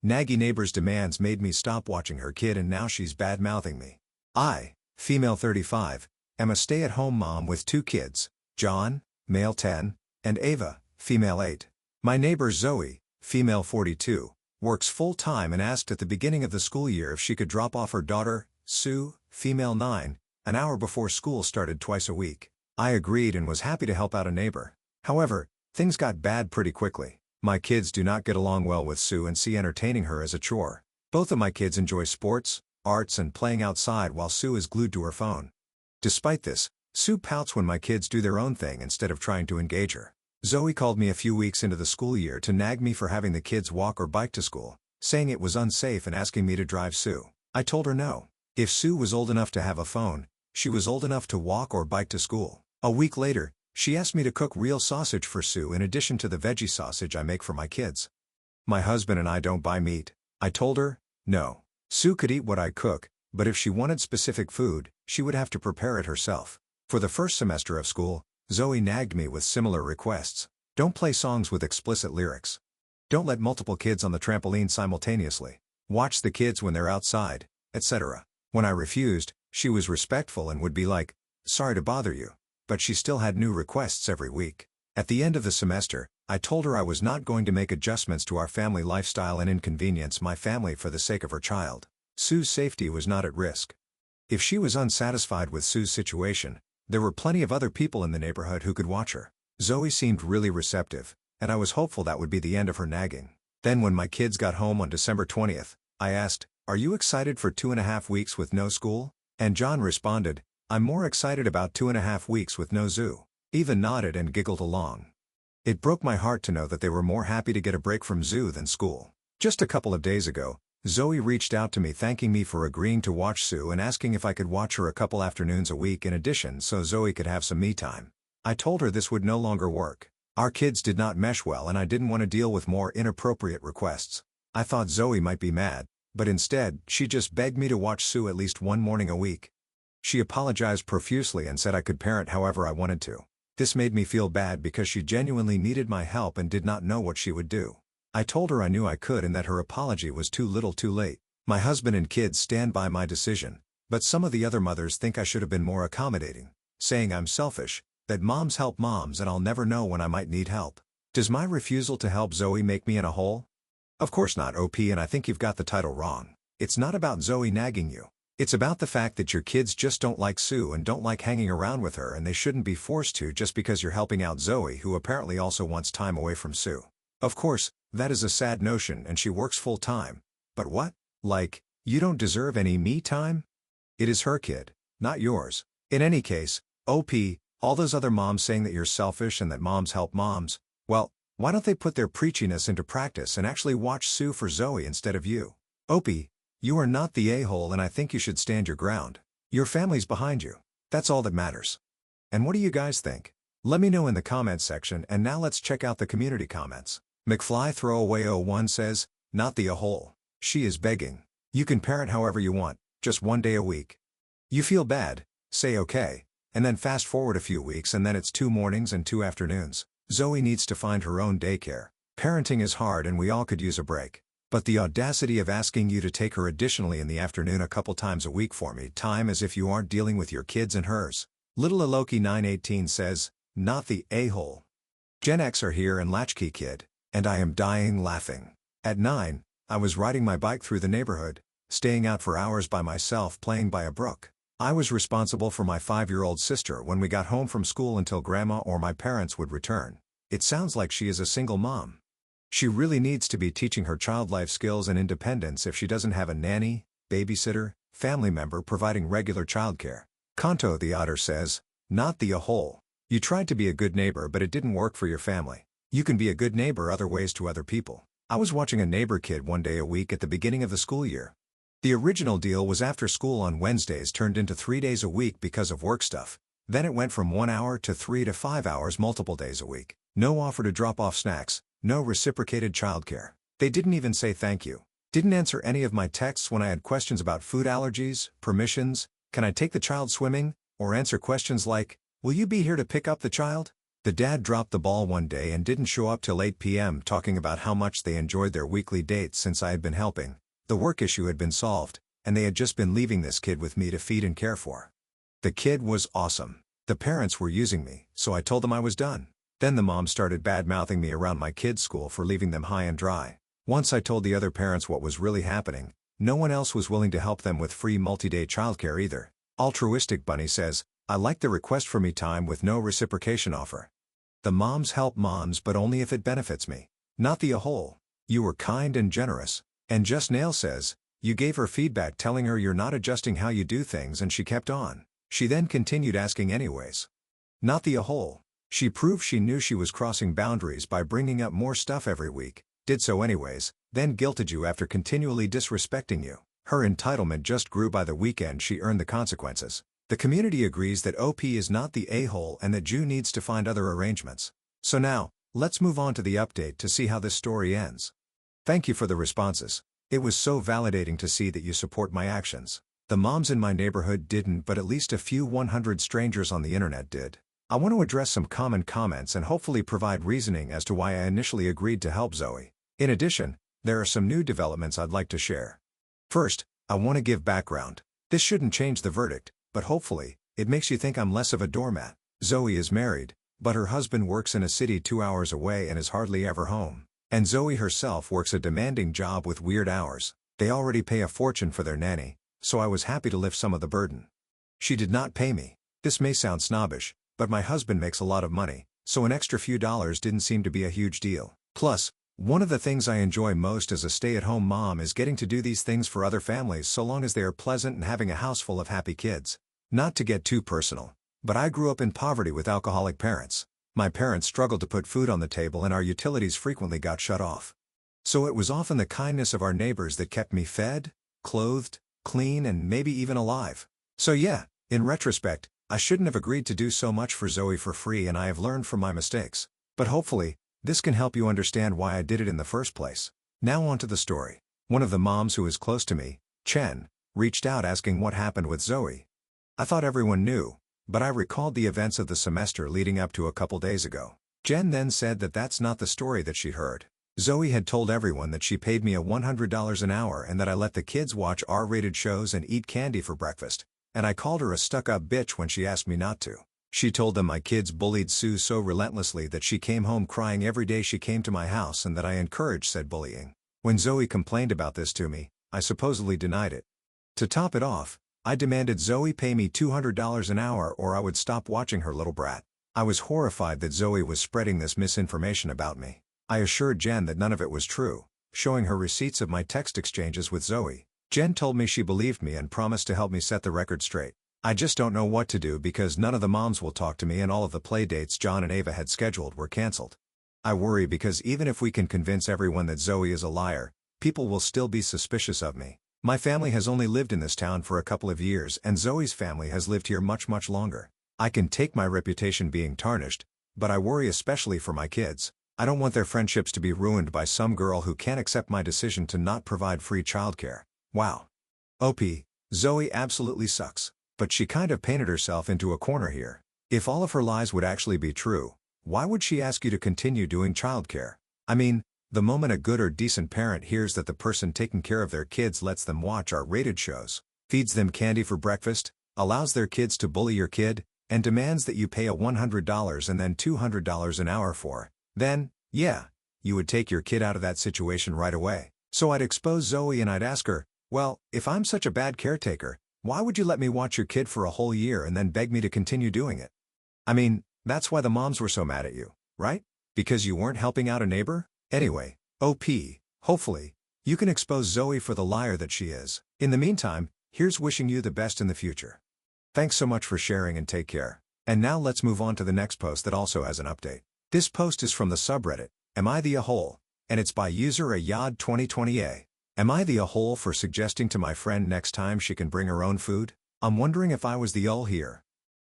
Naggy neighbor's demands made me stop watching her kid and now she's bad-mouthing me. I, female 35, am a stay-at-home mom with 2 kids, John, male 10, and Ava, female 8. My neighbor Zoe, female 42, works full-time and asked at the beginning of the school year if she could drop off her daughter, Sue, female 9, an hour before school started twice a week. I agreed and was happy to help out a neighbor. However, things got bad pretty quickly. My kids do not get along well with Sue and see entertaining her as a chore. Both of my kids enjoy sports, arts and playing outside while Sue is glued to her phone. Despite this, Sue pouts when my kids do their own thing instead of trying to engage her. Zoe called me a few weeks into the school year to nag me for having the kids walk or bike to school, saying it was unsafe and asking me to drive Sue. I told her no. If Sue was old enough to have a phone, she was old enough to walk or bike to school. A week later, she asked me to cook real sausage for Sue in addition to the veggie sausage I make for my kids. My husband and I don't buy meat. I told her, no. Sue could eat what I cook, but if she wanted specific food, she would have to prepare it herself. For the first semester of school, Zoe nagged me with similar requests. Don't play songs with explicit lyrics. Don't let multiple kids on the trampoline simultaneously. Watch the kids when they're outside, etc. When I refused, she was respectful and would be like, sorry to bother you. But she still had new requests every week. At the end of the semester, I told her I was not going to make adjustments to our family lifestyle and inconvenience my family for the sake of her child. Sue's safety was not at risk. If she was unsatisfied with Sue's situation, there were plenty of other people in the neighborhood who could watch her. Zoe seemed really receptive, and I was hopeful that would be the end of her nagging. Then when my kids got home on December 20th, I asked, "Are you excited for 2.5 weeks with no school?" And John responded, "I'm more excited about 2.5 weeks with no zoo." Eva nodded and giggled along. It broke my heart to know that they were more happy to get a break from zoo than school. Just a couple of days ago, Zoe reached out to me thanking me for agreeing to watch Sue and asking if I could watch her a couple afternoons a week in addition so Zoe could have some me time. I told her this would no longer work. Our kids did not mesh well and I didn't want to deal with more inappropriate requests. I thought Zoe might be mad, but instead, she just begged me to watch Sue at least one morning a week. She apologized profusely and said I could parent however I wanted to. This made me feel bad because she genuinely needed my help and did not know what she would do. I told her I knew I could and that her apology was too little too late. My husband and kids stand by my decision, but some of the other mothers think I should have been more accommodating, saying I'm selfish, that moms help moms and I'll never know when I might need help. Does my refusal to help Zoe make me in a hole? Of course not, OP, and I think you've got the title wrong. It's not about Zoe nagging you. It's about the fact that your kids just don't like Sue and don't like hanging around with her and they shouldn't be forced to just because you're helping out Zoe who apparently also wants time away from Sue. Of course, that is a sad notion and she works full-time. But what? Like, you don't deserve any me time? It is her kid, not yours. In any case, OP, all those other moms saying that you're selfish and that moms help moms, well, why don't they put their preachiness into practice and actually watch Sue for Zoe instead of you? OP, you are not the a-hole and I think you should stand your ground. Your family's behind you. That's all that matters. And what do you guys think? Let me know in the comments section and now let's check out the community comments. McFly Throwaway 01 says, not the a-hole. She is begging. You can parent however you want, just one day a week. You feel bad, say okay, and then fast forward a few weeks and then it's 2 mornings and 2 afternoons. Zoe needs to find her own daycare. Parenting is hard and we all could use a break. But the audacity of asking you to take her additionally in the afternoon a couple times a week for me time as if you aren't dealing with your kids and hers. Little Aloki 918 says, not the a-hole. Gen X are here and latchkey kid, and I am dying laughing. At 9, I was riding my bike through the neighborhood, staying out for hours by myself playing by a brook. I was responsible for my 5-year-old sister when we got home from school until grandma or my parents would return. It sounds like she is a single mom. She really needs to be teaching her child life skills and independence if she doesn't have a nanny, babysitter, family member providing regular childcare. Kanto the Otter says, not the a-hole. You tried to be a good neighbor but it didn't work for your family. You can be a good neighbor other ways to other people. I was watching a neighbor kid one day a week at the beginning of the school year. The original deal was after school on Wednesdays turned into 3 days a week because of work stuff. Then it went from 1 hour to 3 to 5 hours multiple days a week. No offer to drop off snacks, no reciprocated childcare. They didn't even say thank you. Didn't answer any of my texts when I had questions about food allergies, permissions, can I take the child swimming, or answer questions like, will you be here to pick up the child? The dad dropped the ball one day and didn't show up till 8 p.m. talking about how much they enjoyed their weekly dates since I had been helping. The work issue had been solved, and they had just been leaving this kid with me to feed and care for. The kid was awesome. The parents were using me, so I told them I was done. Then the mom started bad-mouthing me around my kids' school for leaving them high and dry. Once I told the other parents what was really happening, no one else was willing to help them with free multi-day childcare either. Altruistic Bunny says, I like the request for me time with no reciprocation offer. The moms help moms but only if it benefits me. Not the a-hole. You were kind and generous. And Just Nail says, you gave her feedback telling her you're not adjusting how you do things and she kept on. She then continued asking anyways. Not the a-hole. She proved she knew she was crossing boundaries by bringing up more stuff every week, did so anyways, then guilted you after continually disrespecting you. Her entitlement just grew by the weekend she earned the consequences. The community agrees that OP is not the a-hole and that Jew needs to find other arrangements. So now, let's move on to the update to see how this story ends. Thank you for the responses. It was so validating to see that you support my actions. The moms in my neighborhood didn't, but at least a few 100 strangers on the internet did. I want to address some common comments and hopefully provide reasoning as to why I initially agreed to help Zoe. In addition, there are some new developments I'd like to share. First, I want to give background. This shouldn't change the verdict, but hopefully, it makes you think I'm less of a doormat. Zoe is married, but her husband works in a city 2 hours away and is hardly ever home. And Zoe herself works a demanding job with weird hours. They already pay a fortune for their nanny, so I was happy to lift some of the burden. She did not pay me. This may sound snobbish, but my husband makes a lot of money, so an extra few dollars didn't seem to be a huge deal. Plus, one of the things I enjoy most as a stay-at-home mom is getting to do these things for other families so long as they are pleasant and having a house full of happy kids. Not to get too personal, but I grew up in poverty with alcoholic parents. My parents struggled to put food on the table and our utilities frequently got shut off. So it was often the kindness of our neighbors that kept me fed, clothed, clean and maybe even alive. So yeah, in retrospect, I shouldn't have agreed to do so much for Zoe for free and I have learned from my mistakes. But hopefully, this can help you understand why I did it in the first place. Now on to the story. One of the moms who is close to me, Chen, reached out asking what happened with Zoe. I thought everyone knew, but I recalled the events of the semester leading up to a couple days ago. Jen then said that that's not the story that she heard. Zoe had told everyone that she paid me a $100 an hour and that I let the kids watch R-rated shows and eat candy for breakfast, and I called her a stuck-up bitch when she asked me not to. She told them my kids bullied Sue so relentlessly that she came home crying every day she came to my house and that I encouraged said bullying. When Zoe complained about this to me, I supposedly denied it. To top it off, I demanded Zoe pay me $200 an hour or I would stop watching her little brat. I was horrified that Zoe was spreading this misinformation about me. I assured Jen that none of it was true, showing her receipts of my text exchanges with Zoe. Jen told me she believed me and promised to help me set the record straight. I just don't know what to do because none of the moms will talk to me and all of the play dates John and Ava had scheduled were canceled. I worry because even if we can convince everyone that Zoe is a liar, people will still be suspicious of me. My family has only lived in this town for a couple of years and Zoe's family has lived here much longer. I can take my reputation being tarnished, but I worry especially for my kids. I don't want their friendships to be ruined by some girl who can't accept my decision to not provide free childcare. Wow. OP, Zoe absolutely sucks. But she kind of painted herself into a corner here. If all of her lies would actually be true, why would she ask you to continue doing childcare? I mean, the moment a good or decent parent hears that the person taking care of their kids lets them watch R-rated shows, feeds them candy for breakfast, allows their kids to bully your kid, and demands that you pay a $100 and then $200 an hour for, then, yeah, you would take your kid out of that situation right away. So I'd expose Zoe and I'd ask her, well, if I'm such a bad caretaker, why would you let me watch your kid for a whole year and then beg me to continue doing it? I mean, that's why the moms were so mad at you, right? Because you weren't helping out a neighbor? Anyway, OP, hopefully, you can expose Zoe for the liar that she is. In the meantime, here's wishing you the best in the future. Thanks so much for sharing and take care. And now let's move on to the next post that also has an update. This post is from the subreddit, Am I the A-hole? And it's by user Ayad2020A. Am I the a-hole for suggesting to my friend next time she can bring her own food? I'm wondering if I was the ul here.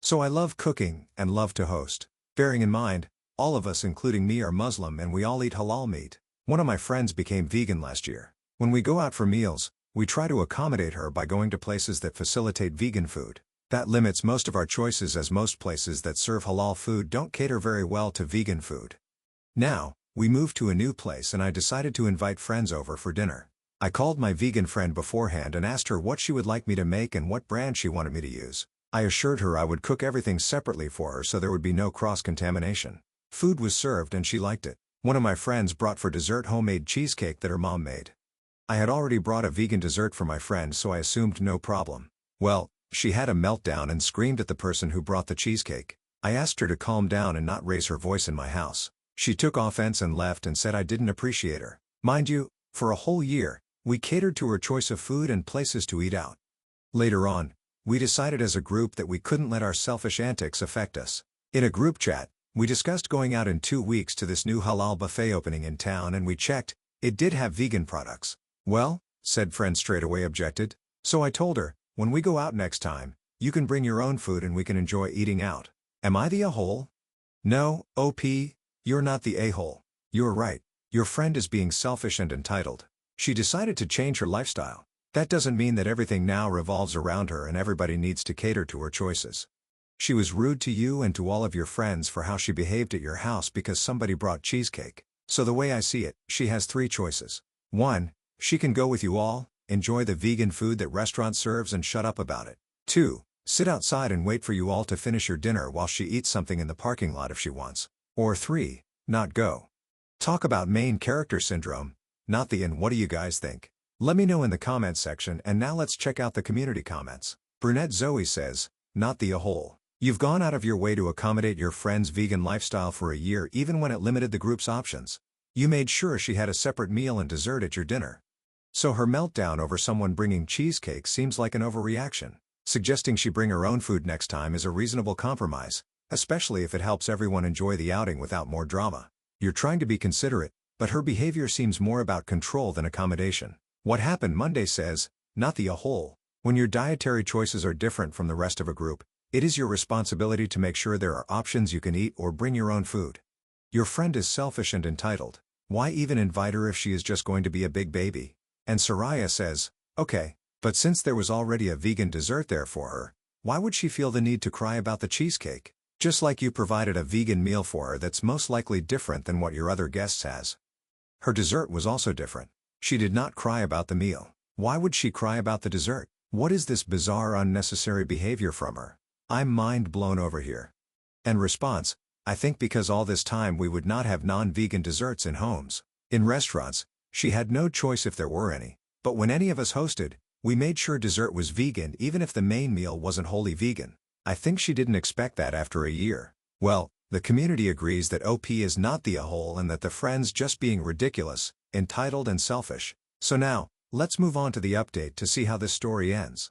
So I love cooking and love to host. Bearing in mind, all of us including me are Muslim and we all eat halal meat. One of my friends became vegan last year. When we go out for meals, we try to accommodate her by going to places that facilitate vegan food. That limits most of our choices as most places that serve halal food don't cater very well to vegan food. Now, we moved to a new place and I decided to invite friends over for dinner. I called my vegan friend beforehand and asked her what she would like me to make and what brand she wanted me to use. I assured her I would cook everything separately for her so there would be no cross-contamination. Food was served and she liked it. One of my friends brought for dessert homemade cheesecake that her mom made. I had already brought a vegan dessert for my friend so I assumed no problem. Well, she had a meltdown and screamed at the person who brought the cheesecake. I asked her to calm down and not raise her voice in my house. She took offense and left and said I didn't appreciate her. Mind you, for a whole year, we catered to her choice of food and places to eat out. Later on, we decided as a group that we couldn't let our selfish antics affect us. In a group chat, we discussed going out in 2 weeks to this new halal buffet opening in town and we checked, it did have vegan products. Well, said friend straight away objected. So I told her, when we go out next time, you can bring your own food and we can enjoy eating out. Am I the a-hole? No, OP, you're not the a-hole. You're right, your friend is being selfish and entitled. She decided to change her lifestyle. That doesn't mean that everything now revolves around her and everybody needs to cater to her choices. She was rude to you and to all of your friends for how she behaved at your house because somebody brought cheesecake. So the way I see it, she has 3 choices. 1, she can go with you all, enjoy the vegan food that restaurant serves and shut up about it. 2, sit outside and wait for you all to finish your dinner while she eats something in the parking lot if she wants. Or 3, not go. Talk about main character syndrome, not the and what do you guys think? Let me know in the comments section and now let's check out the community comments. Brunette Zoe says, not the a-hole. You've gone out of your way to accommodate your friend's vegan lifestyle for a year even when it limited the group's options. You made sure she had a separate meal and dessert at your dinner. So her meltdown over someone bringing cheesecake seems like an overreaction. Suggesting she bring her own food next time is a reasonable compromise, especially if it helps everyone enjoy the outing without more drama. You're trying to be considerate, but her behavior seems more about control than accommodation. What happened Monday says, not the a-hole. When your dietary choices are different from the rest of a group, it is your responsibility to make sure there are options you can eat or bring your own food. Your friend is selfish and entitled. Why even invite her if she is just going to be a big baby? And Soraya says, okay, but since there was already a vegan dessert there for her, why would she feel the need to cry about the cheesecake? Just like you provided a vegan meal for her that's most likely different than what your other guests has. Her dessert was also different. She did not cry about the meal. Why would she cry about the dessert? What is this bizarre unnecessary behavior from her? I'm mind blown over here. And response, I think because all this time we would not have non-vegan desserts in homes. In restaurants, she had no choice if there were any. But when any of us hosted, we made sure dessert was vegan even if the main meal wasn't wholly vegan. I think she didn't expect that after a year. Well, the community agrees that OP is not the a-hole and that the friend's just being ridiculous, entitled and selfish. So now, let's move on to the update to see how this story ends.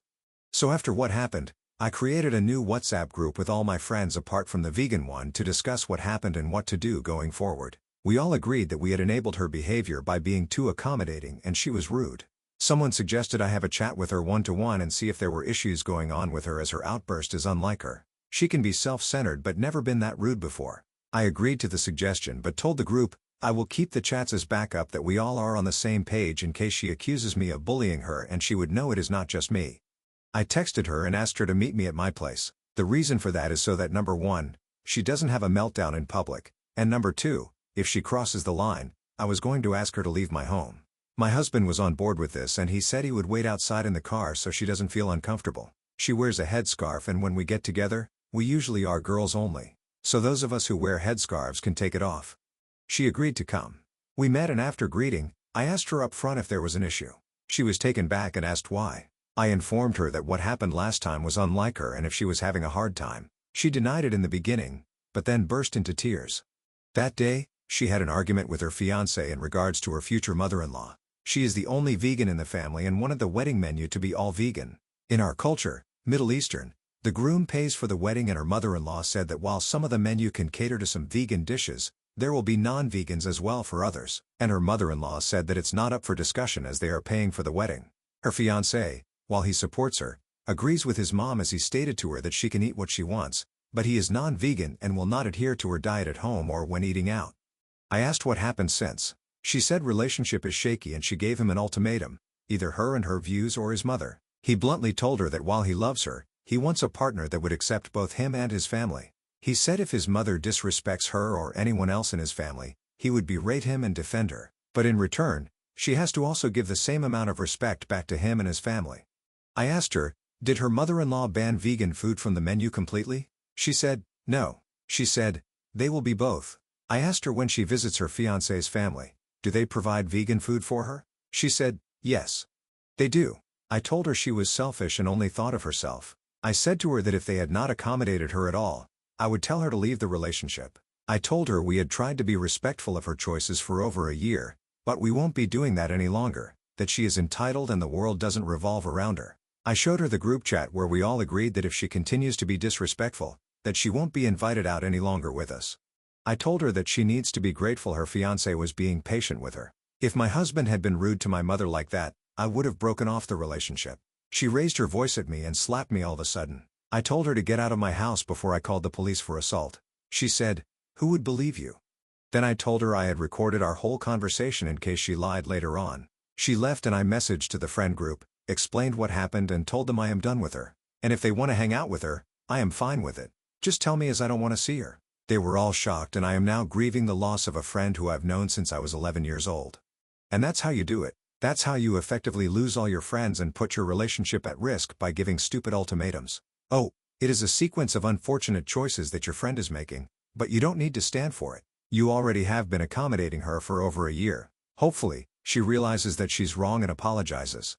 So after what happened, I created a new WhatsApp group with all my friends apart from the vegan one to discuss what happened and what to do going forward. We all agreed that we had enabled her behavior by being too accommodating and she was rude. Someone suggested I have a chat with her one-to-one and see if there were issues going on with her as her outburst is unlike her. She can be self-centered but never been that rude before. I agreed to the suggestion but told the group, I will keep the chats as backup that we all are on the same page in case she accuses me of bullying her and she would know it is not just me. I texted her and asked her to meet me at my place. The reason for that is so that number 1, she doesn't have a meltdown in public, and number 2, if she crosses the line, I was going to ask her to leave my home. My husband was on board with this and he said he would wait outside in the car so she doesn't feel uncomfortable. She wears a headscarf and when we get together, we usually are girls only. So those of us who wear headscarves can take it off. She agreed to come. We met and after greeting, I asked her up front if there was an issue. She was taken back and asked why. I informed her that what happened last time was unlike her and if she was having a hard time. She denied it in the beginning, but then burst into tears. That day, she had an argument with her fiancé in regards to her future mother-in-law. She is the only vegan in the family and wanted the wedding menu to be all vegan. In our culture, Middle Eastern, the groom pays for the wedding and her mother-in-law said that while some of the menu can cater to some vegan dishes, there will be non-vegans as well for others. And her mother-in-law said that it's not up for discussion as they are paying for the wedding. Her fiancé, while he supports her, agrees with his mom as he stated to her that she can eat what she wants, but he is non-vegan and will not adhere to her diet at home or when eating out. I asked what happened since. She said relationship is shaky and she gave him an ultimatum, either her and her views or his mother. He bluntly told her that while he loves her, He wants a partner that would accept both him and his family. He said if his mother disrespects her or anyone else in his family, he would berate him and defend her. But in return, she has to also give the same amount of respect back to him and his family. I asked her, did her mother-in-law ban vegan food from the menu completely? She said, no. She said, they will be both. I asked her when she visits her fiancé's family, do they provide vegan food for her? She said, yes. They do. I told her she was selfish and only thought of herself. I said to her that if they had not accommodated her at all, I would tell her to leave the relationship. I told her we had tried to be respectful of her choices for over a year, but we won't be doing that any longer, that she is entitled and the world doesn't revolve around her. I showed her the group chat where we all agreed that if she continues to be disrespectful, that she won't be invited out any longer with us. I told her that she needs to be grateful her fiancé was being patient with her. If my husband had been rude to my mother like that, I would have broken off the relationship. She raised her voice at me and slapped me all of a sudden. I told her to get out of my house before I called the police for assault. She said, who would believe you? Then I told her I had recorded our whole conversation in case she lied later on. She left and I messaged to the friend group, explained what happened and told them I am done with her. And if they want to hang out with her, I am fine with it. Just tell me as I don't want to see her. They were all shocked and I am now grieving the loss of a friend who I've known since I was 11 years old. And that's how you do it. That's how you effectively lose all your friends and put your relationship at risk by giving stupid ultimatums. Oh, it is a sequence of unfortunate choices that your friend is making, but you don't need to stand for it. You already have been accommodating her for over a year. Hopefully, she realizes that she's wrong and apologizes.